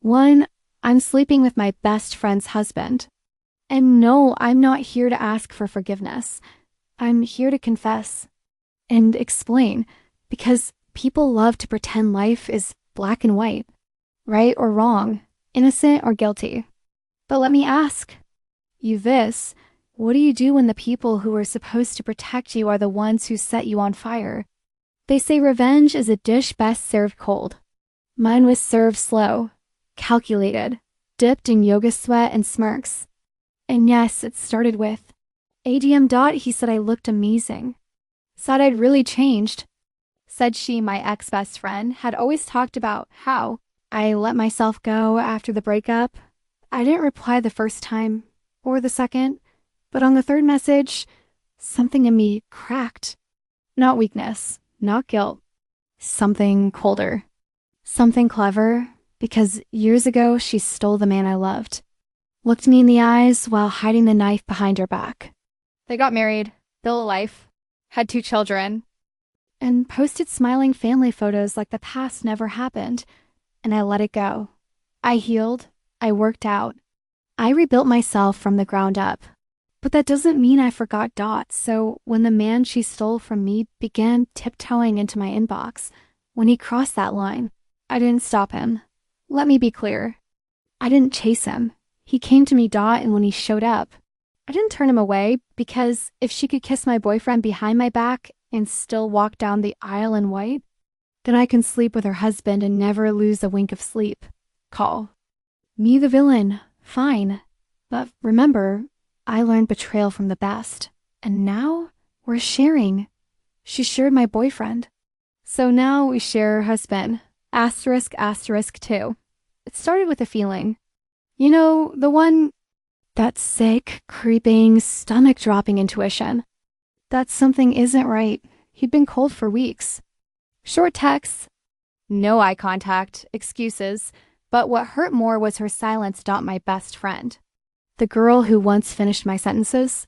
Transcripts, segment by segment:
One, I'm sleeping with my best friend's husband. And no, I'm not here to ask for forgiveness. I'm here to confess and explain, because people love to pretend life is black and white, right or wrong, innocent or guilty. But let me ask you this. What do you do when the people who are supposed to protect you are the ones who set you on fire? They say revenge is a dish best served cold. Mine was served slow, calculated, dipped in yoga sweat and smirks. And yes, it started with ADM. He said I looked amazing. Said I'd really changed. Said she, my ex-best friend, had always talked about how I let myself go after the breakup. I didn't reply the first time or the second, but on the third message, something in me cracked. Not weakness, not guilt. Something colder. Something clever, because years ago she stole the man I loved. Looked me in the eyes while hiding the knife behind her back. They got married, built a life, had 2 children, and posted smiling family photos like the past never happened. And I let it go. I healed. I worked out. I rebuilt myself from the ground up. But that doesn't mean I forgot Dot. So when the man she stole from me began tiptoeing into my inbox, when he crossed that line, I didn't stop him. Let me be clear. I didn't chase him. He came to me, Dot, and when he showed up, I didn't turn him away, because if she could kiss my boyfriend behind my back and still walk down the aisle in white, then I can sleep with her husband and never lose a wink of sleep. Call me the villain, fine. But remember, I learned betrayal from the best. And now we're sharing. She shared my boyfriend. So now we share her husband. Asterisk, asterisk, too. It started with a feeling. You know, the one, that sick, creeping, stomach-dropping intuition. That something isn't right. He'd been cold for weeks. Short texts. No eye contact. Excuses. But what hurt more was her silence. My best friend. The girl who once finished my sentences.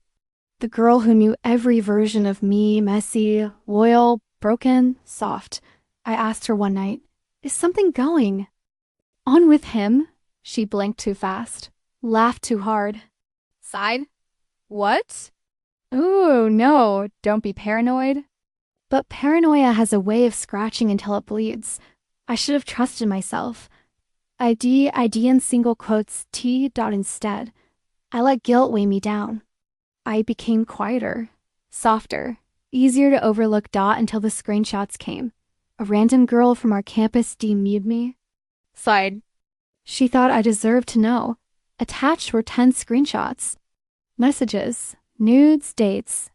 The girl who knew every version of me, messy, loyal, broken, soft. I asked her one night, is something going on with him? She blinked too fast, laughed too hard, sighed. What? Ooh, no, don't be paranoid. But paranoia has a way of scratching until it bleeds. I should have trusted myself. ID in single quotes, T. instead. I let guilt weigh me down. I became quieter, softer, easier to overlook. Until the screenshots came. A random girl from our campus DM'd me. Sighed. She thought I deserved to know. Attached were 10 screenshots. Messages, nudes, dates,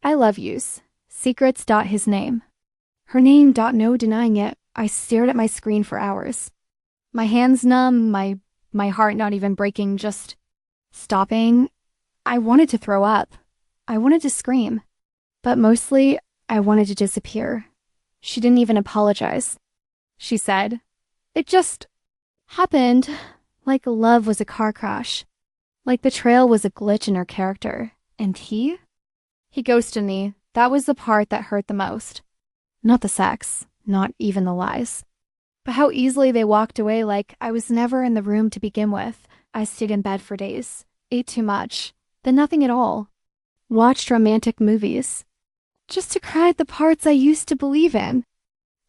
I love yous, secrets. His name. Her name. No denying it. I stared at my screen for hours. My hands numb, my heart not even breaking, just stopping. I wanted to throw up. I wanted to scream. But mostly, I wanted to disappear. She didn't even apologize. She said, it just happened, like love was a car crash, like betrayal was a glitch in her character. And he ghosted me. That was the part that hurt the most. Not the sex, not even the lies, but how easily they walked away, like I was never in the room to begin with. I stayed in bed for days, ate too much, then nothing at all. Watched romantic movies, just to cry at the parts I used to believe in.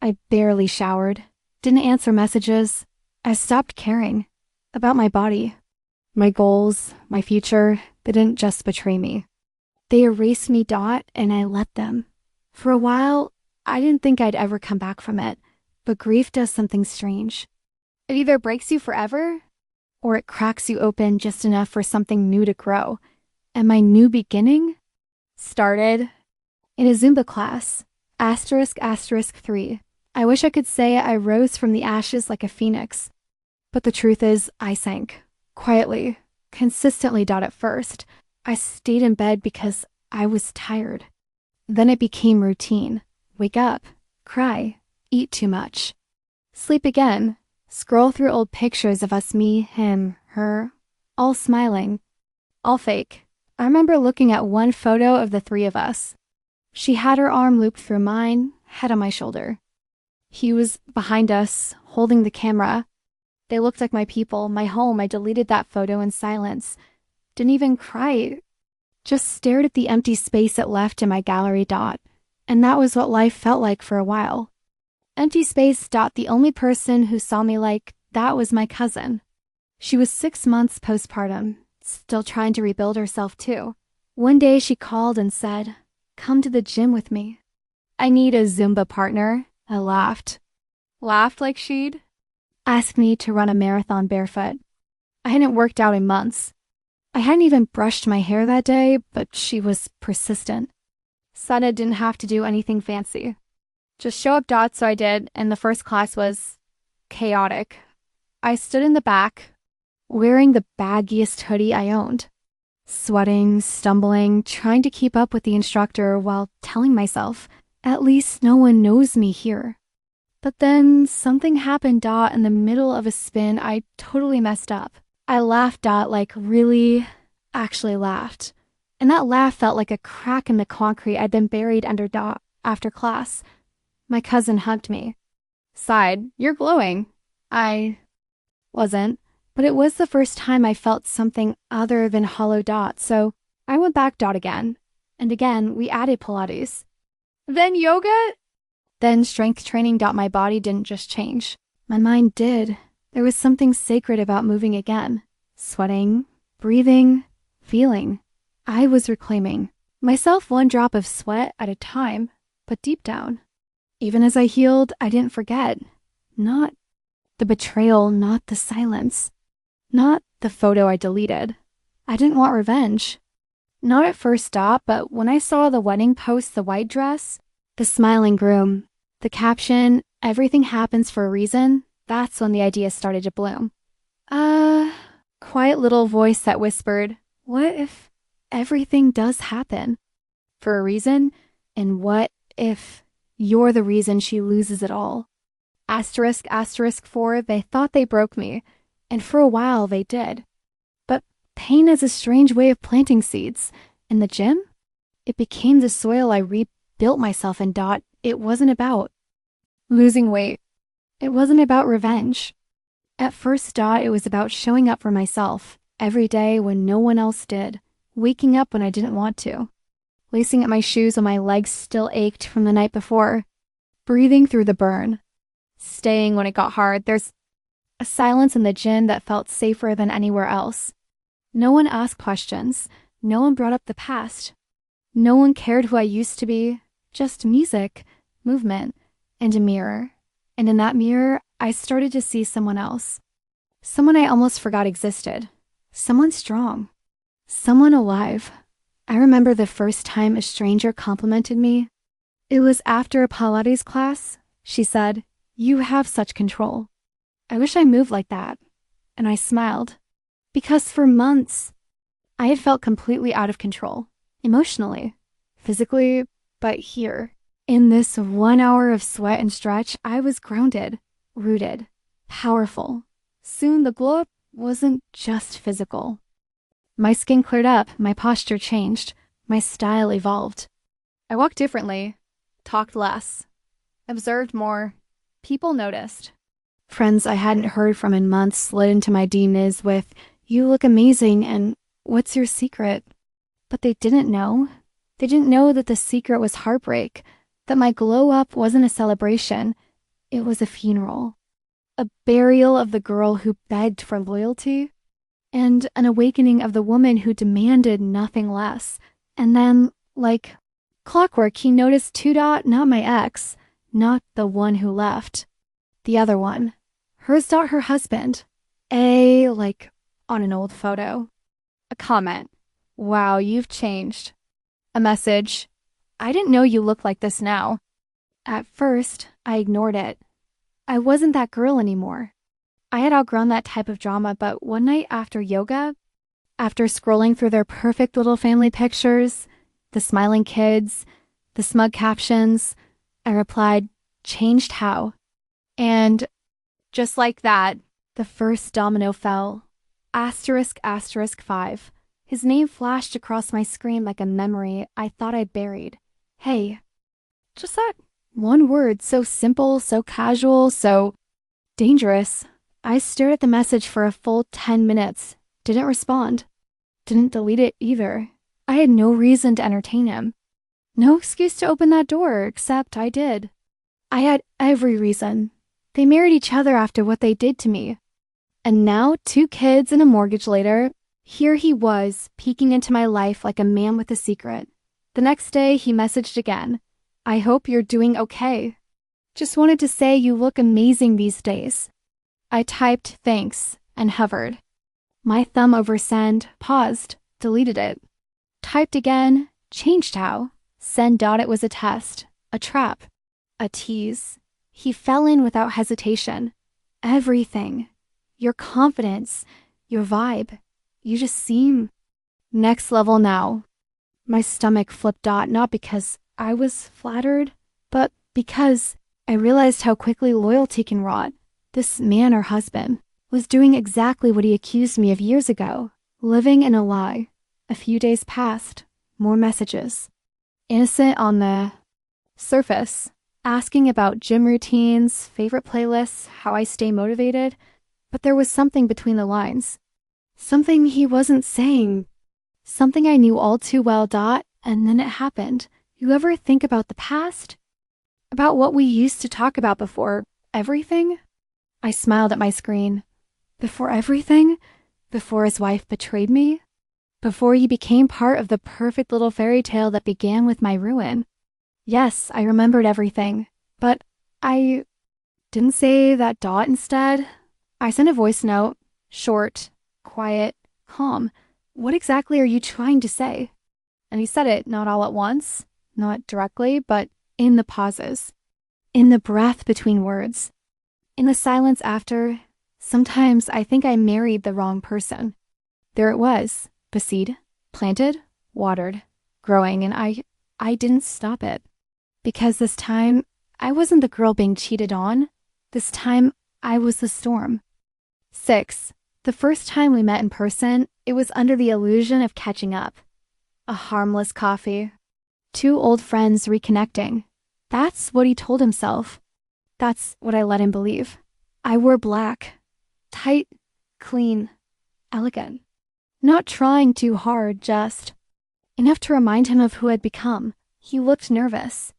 I barely showered, didn't answer messages. I stopped caring about my body, my goals, my future. They didn't just betray me. They erased me. And I let them. For a while, I didn't think I'd ever come back from it, but grief does something strange. It either breaks you forever, or it cracks you open just enough for something new to grow. And my new beginning started in a Zumba class, asterisk, asterisk 3. I wish I could say I rose from the ashes like a phoenix. But the truth is, I sank. Quietly, consistently. At first, I stayed in bed because I was tired. Then it became routine. Wake up, cry, eat too much, sleep again, scroll through old pictures of us, me, him, her, all smiling, all fake. I remember looking at one photo of the 3 of us. She had her arm looped through mine, head on my shoulder. He was behind us, holding the camera. They looked like my people, my home. I deleted that photo in silence. Didn't even cry. Just stared at the empty space it left in my gallery. And that was what life felt like for a while. Empty space. The only person who saw me like that was my cousin. She was 6 months postpartum, still trying to rebuild herself too. One day she called and said, "Come to the gym with me. I need a Zumba partner." I laughed. Laughed like she'd asked me to run a marathon barefoot. I hadn't worked out in months. I hadn't even brushed my hair that day, but she was persistent. Said I didn't have to do anything fancy. Just show up. So I did, and the first class was chaotic. I stood in the back, wearing the baggiest hoodie I owned, sweating, stumbling, trying to keep up with the instructor while telling myself, at least no one knows me here. But then something happened. In the middle of a spin, I totally messed up. I laughed. Like really, actually laughed. And that laugh felt like a crack in the concrete I'd been buried under. After class, my cousin hugged me. Sighed, "You're glowing." I wasn't, but it was the first time I felt something other than hollow. So I went back. Again. And again, we added Pilates. Then yoga. Then strength training. My body didn't just change. My mind did. There was something sacred about moving again. Sweating, breathing, feeling. I was reclaiming myself one drop of sweat at a time, but deep down. Even as I healed, I didn't forget. Not the betrayal, not the silence, not the photo I deleted. I didn't want revenge. Not at first. But when I saw the wedding post, the white dress, the smiling groom, the caption, "Everything happens for a reason," that's when the idea started to bloom. Quiet little voice that whispered, what if everything does happen for a reason? And what if you're the reason she loses it all? Asterisk, asterisk 4, they thought they broke me, and for a while they did. But pain is a strange way of planting seeds. In the gym, it became the soil I rebuilt myself in. It wasn't about losing weight. It wasn't about revenge. At first. It was about showing up for myself every day when no one else did, waking up when I didn't want to, lacing up my shoes when my legs still ached from the night before, breathing through the burn, staying when it got hard. There's a silence in the gym that felt safer than anywhere else. No one asked questions. No one brought up the past. No one cared who I used to be. Just music, movement, and a mirror. And in that mirror, I started to see someone else. Someone I almost forgot existed. Someone strong. Someone alive. I remember the first time a stranger complimented me. It was after a Pilates class. She said, "You have such control. I wish I moved like that." And I smiled. Because for months, I had felt completely out of control. Emotionally, physically, but here. In this 1 hour of sweat and stretch, I was grounded, rooted, powerful. Soon the glow up wasn't just physical. My skin cleared up, my posture changed, my style evolved. I walked differently, talked less, observed more. People noticed. Friends I hadn't heard from in months slid into my DMs with, "You look amazing," and "What's your secret?" But they didn't know. They didn't know that the secret was heartbreak. That my glow up wasn't a celebration, it was a funeral. A burial of the girl who begged for loyalty, and an awakening of the woman who demanded nothing less. And then, like clockwork, he noticed too. Not my ex, not the one who left. The other one. Hers. Her husband. Like on an old photo. A comment. "Wow, you've changed." A message. "I didn't know you look like this now." At first, I ignored it. I wasn't that girl anymore. I had outgrown that type of drama, but one night after yoga, after scrolling through their perfect little family pictures, the smiling kids, the smug captions, I replied, "Changed how?" And just like that, the first domino fell. Asterisk, asterisk 5. His name flashed across my screen like a memory I thought I'd buried. Hey. Just that one word, so simple, so casual, so dangerous. I stared at the message for a full 10 minutes, didn't respond, didn't delete it either. I had no reason to entertain him. No excuse to open that door, except I did. I had every reason. They married each other after what they did to me. And now, 2 kids and a mortgage later, here he was, peeking into my life like a man with a secret. The next day, he messaged again. I hope you're doing okay. Just wanted to say you look amazing these days. I typed thanks and hovered. My thumb over send, paused, deleted it. Typed again, changed how. Send. It was a test, a trap, a tease. He fell in without hesitation. Everything. Your confidence, your vibe. You just seem next level now. My stomach flipped. Not because I was flattered, but because I realized how quickly loyalty can rot. This man or husband was doing exactly what he accused me of years ago, living in a lie. A few days passed, more messages. Innocent on the surface, asking about gym routines, favorite playlists, how I stay motivated, but there was something between the lines. Something he wasn't saying. Something I knew all too well. And then it happened. You ever think about the past? About what we used to talk about before everything? I smiled at my screen. Before everything? Before his wife betrayed me? Before he became part of the perfect little fairy tale that began with my ruin? Yes, I remembered everything, but I didn't say that. Instead, I sent a voice note, short, quiet, calm. What exactly are you trying to say? And he said it not all at once, not directly, but in the pauses, in the breath between words, in the silence after. Sometimes I think I married the wrong person. There it was, the seed, planted, watered, growing, and I didn't stop it. Because this time, I wasn't the girl being cheated on. This time, I was the storm. 6. The first time we met in person, it was under the illusion of catching up. A harmless coffee. 2 old friends reconnecting. That's what he told himself. That's what I let him believe. I wore black. Tight, clean, elegant. Not trying too hard, just enough to remind him of who I'd become. He looked nervous.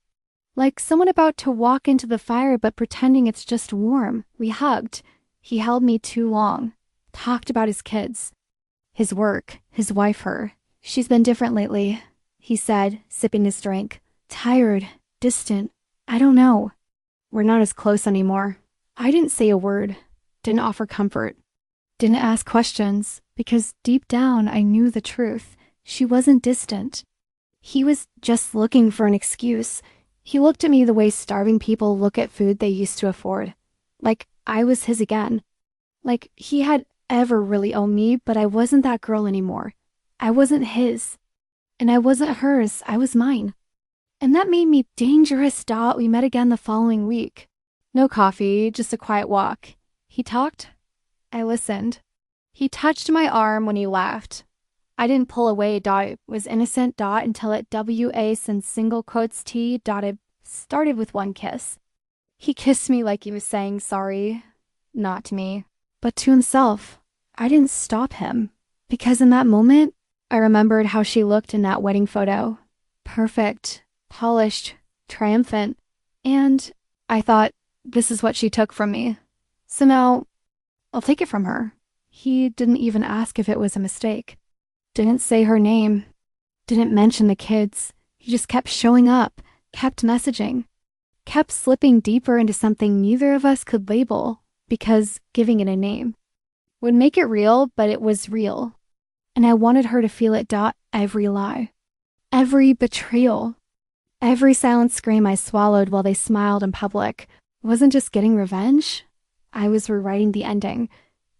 Like someone about to walk into the fire but pretending it's just warm. We hugged. He held me too long. Talked about his kids. His work. His wife, her. She's been different lately, he said, sipping his drink. Tired. Distant. I don't know. We're not as close anymore. I didn't say a word. Didn't offer comfort. Didn't ask questions, because deep down I knew the truth. She wasn't distant. He was just looking for an excuse. He looked at me the way starving people look at food they used to afford. Like I was his again. Like he had ever really owned me, but I wasn't that girl anymore. I wasn't his. And I wasn't hers. I was mine. And that made me dangerous. We met again the following week. No coffee, just a quiet walk. He talked. I listened. He touched my arm when he laughed. I didn't pull away. It was innocent. Until it W-A and single quotes T. It started with one kiss. He kissed me like he was saying sorry. Not to me, but to himself. I didn't stop him. Because in that moment, I remembered how she looked in that wedding photo. Perfect, polished, triumphant. And I thought, this is what she took from me. So now, I'll take it from her. He didn't even ask if it was a mistake. Didn't say her name. Didn't mention the kids. He just kept showing up, kept messaging, kept slipping deeper into something neither of us could label, because giving it a name would make it real, but it was real. And I wanted her to feel it. Every lie, every betrayal, every silent scream I swallowed while they smiled in public wasn't just getting revenge. I was rewriting the ending.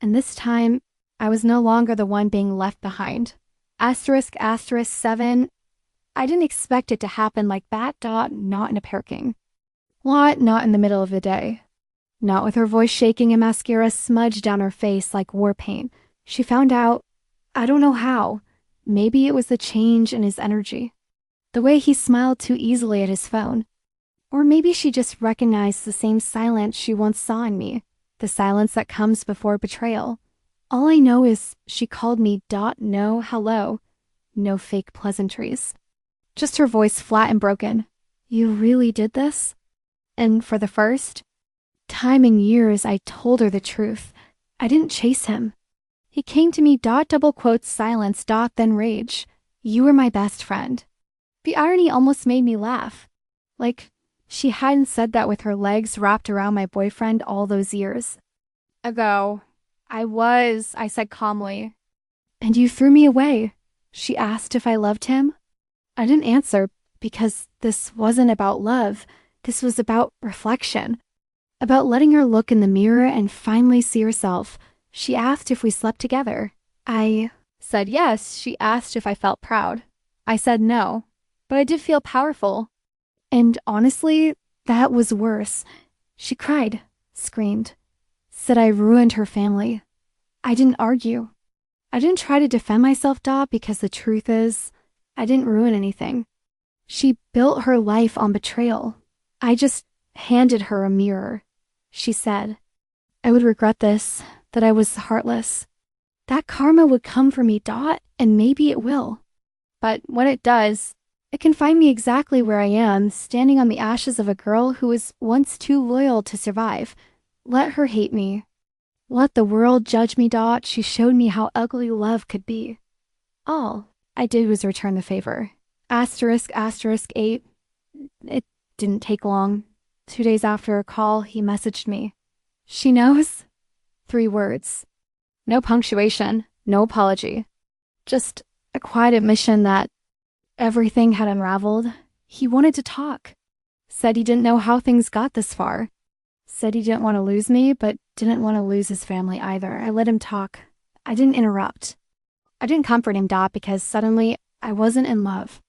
And this time, I was no longer the one being left behind. Asterisk, 7. I didn't expect it to happen like that. Not in a parking lot, not in the middle of the day. Not with her voice shaking and mascara smudged down her face like war paint. She found out, I don't know how. Maybe it was the change in his energy. The way he smiled too easily at his phone. Or maybe she just recognized the same silence she once saw in me. the silence that comes before betrayal. All I know is she called me no hello, no fake pleasantries. Just her voice flat and broken. You really did this? And for the first time in years, I told her the truth. I didn't chase him. He came to me double quotes silence then rage. You were my best friend. The irony almost made me laugh. Like she hadn't said that with her legs wrapped around my boyfriend all those years ago. I said calmly. And you threw me away. She asked if I loved him. I didn't answer because this wasn't about love. This was about reflection. About letting her look in the mirror and finally see herself. She asked if we slept together. I said yes. She asked if I felt proud. I said no, but I did feel powerful. And honestly, that was worse. She cried, screamed, said I ruined her family. I didn't argue. I didn't try to defend myself, because the truth is, I didn't ruin anything. She built her life on betrayal. I just handed her a mirror. She said, I would regret this, that I was heartless. That karma would come for me, and maybe it will. But when it does, it can find me exactly where I am, standing on the ashes of a girl who was once too loyal to survive. Let her hate me. Let the world judge me, She showed me how ugly love could be. All I did was return the favor. *8. It didn't take long. 2 days after her call, he messaged me. She knows? 3 words. No punctuation, no apology. Just a quiet admission that everything had unraveled. He wanted to talk. Said he didn't know how things got this far. Said he didn't want to lose me, but didn't want to lose his family either. I let him talk. I didn't interrupt. I didn't comfort him, because suddenly I wasn't in love.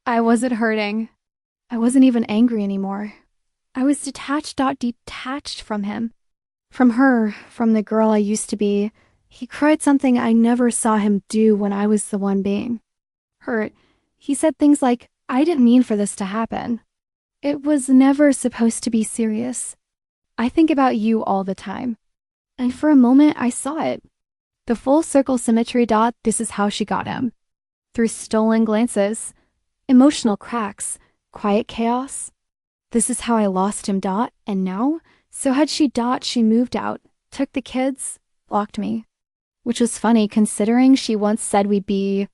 I wasn't hurting. I wasn't even angry anymore. I was detached from him. From her, from the girl I used to be. He cried something I never saw him do when I was the one being hurt. He said things like, I didn't mean for this to happen. It was never supposed to be serious. I think about you all the time. And for a moment, I saw it. The full circle symmetry. This is how she got him. Through stolen glances, emotional cracks, quiet chaos. This is how I lost him. And now, so had she. She moved out, took the kids, blocked me. Which was funny considering she once said we'd be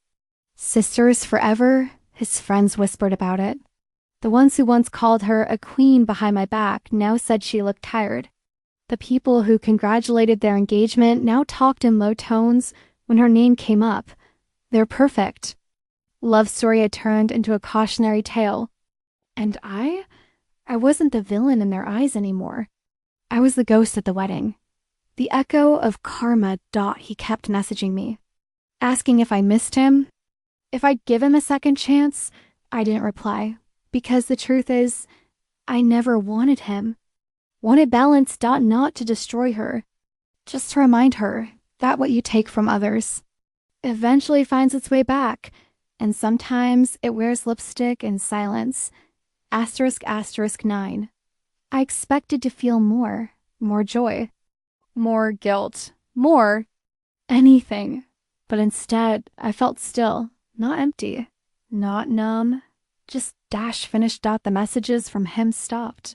sisters forever. His friends whispered about it. The ones who once called her a queen behind my back now said she looked tired. The people who congratulated their engagement now talked in low tones when her name came up. They're perfect. Love story had turned into a cautionary tale. And I wasn't the villain in their eyes anymore. I was the ghost at the wedding. The echo of karma. He kept messaging me, asking if I missed him, if I'd give him a second chance. I didn't reply. Because the truth is, I never wanted him. Wanted balance. Not to destroy her. Just to remind her that what you take from others eventually finds its way back. And sometimes it wears lipstick in silence. *9. I expected to feel more joy, more guilt, more anything. But instead, I felt still, not empty, not numb. Just finished. The messages from him stopped.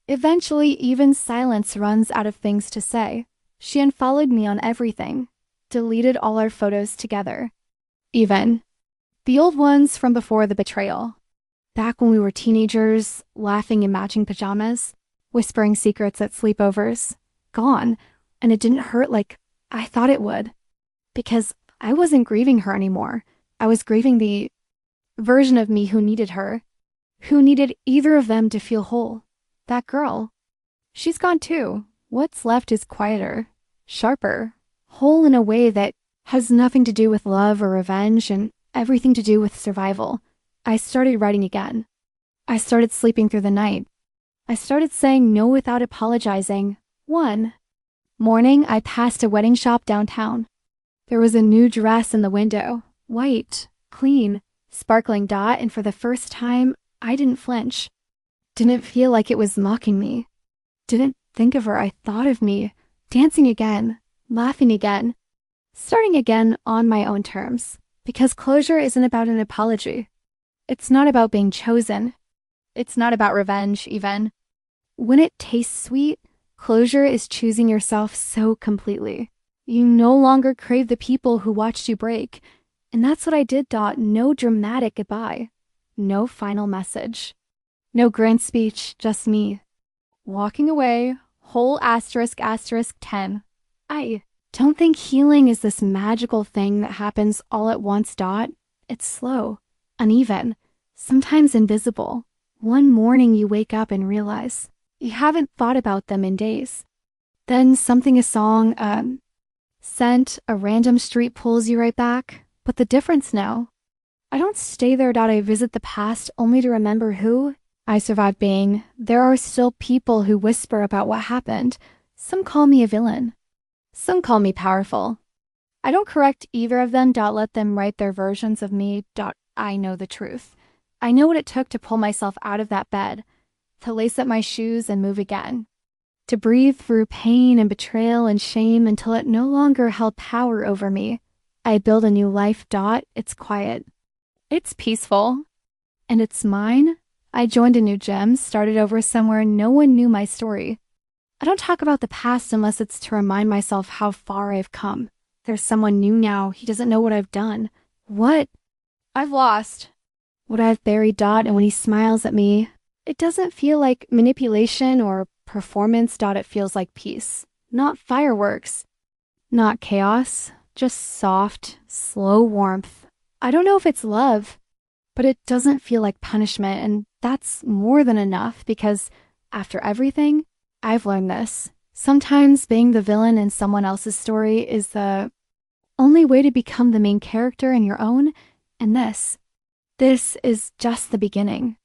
Eventually, even silence runs out of things to say. She unfollowed me on everything, deleted all our photos together. Even the old ones from before the betrayal. Back when we were teenagers, laughing in matching pajamas, whispering secrets at sleepovers. Gone, and it didn't hurt like I thought it would. Because I wasn't grieving her anymore. I was grieving the version of me who needed her, who needed either of them to feel whole. That girl. She's gone too. What's left is quieter, sharper, whole in a way that has nothing to do with love or revenge and everything to do with survival. I started writing again. I started sleeping through the night. I started saying no without apologizing. One morning, I passed a wedding shop downtown. There was a new dress in the window, white, clean, sparkling. And for the first time, I didn't flinch. Didn't feel like it was mocking me. Didn't think of her. I thought of me, dancing again, laughing again, starting again on my own terms. Because closure isn't about an apology. It's not about being chosen. It's not about revenge, even. When it tastes sweet, closure is choosing yourself so completely. You no longer crave the people who watched you break. And that's what I did. No dramatic goodbye. No final message. No grand speech, just me. Walking away, whole asterisk 10. I don't think healing is this magical thing that happens all at once. It's slow, uneven, sometimes invisible. One morning you wake up and realize you haven't thought about them in days. Then a song, scent, a random street pulls you right back. But the difference now, I don't stay there. I visit the past only to remember who I survived being. There are still people who whisper about what happened. Some call me a villain. Some call me powerful. I don't correct either of them. Let them write their versions of me. I know the truth. I know what it took to pull myself out of that bed, to lace up my shoes and move again, to breathe through pain and betrayal and shame until it no longer held power over me. I build a new life. It's quiet. It's peaceful. And it's mine. I joined a new gym, started over somewhere no one knew my story. I don't talk about the past unless it's to remind myself how far I've come. There's someone new now. He doesn't know what I've done. What I've lost. What I've buried. And when he smiles at me, it doesn't feel like manipulation or performance. It feels like peace. Not fireworks. Not chaos. Just soft, slow warmth. I don't know if it's love, but it doesn't feel like punishment, and that's more than enough because after everything, I've learned this. Sometimes being the villain in someone else's story is the only way to become the main character in your own, and this is just the beginning.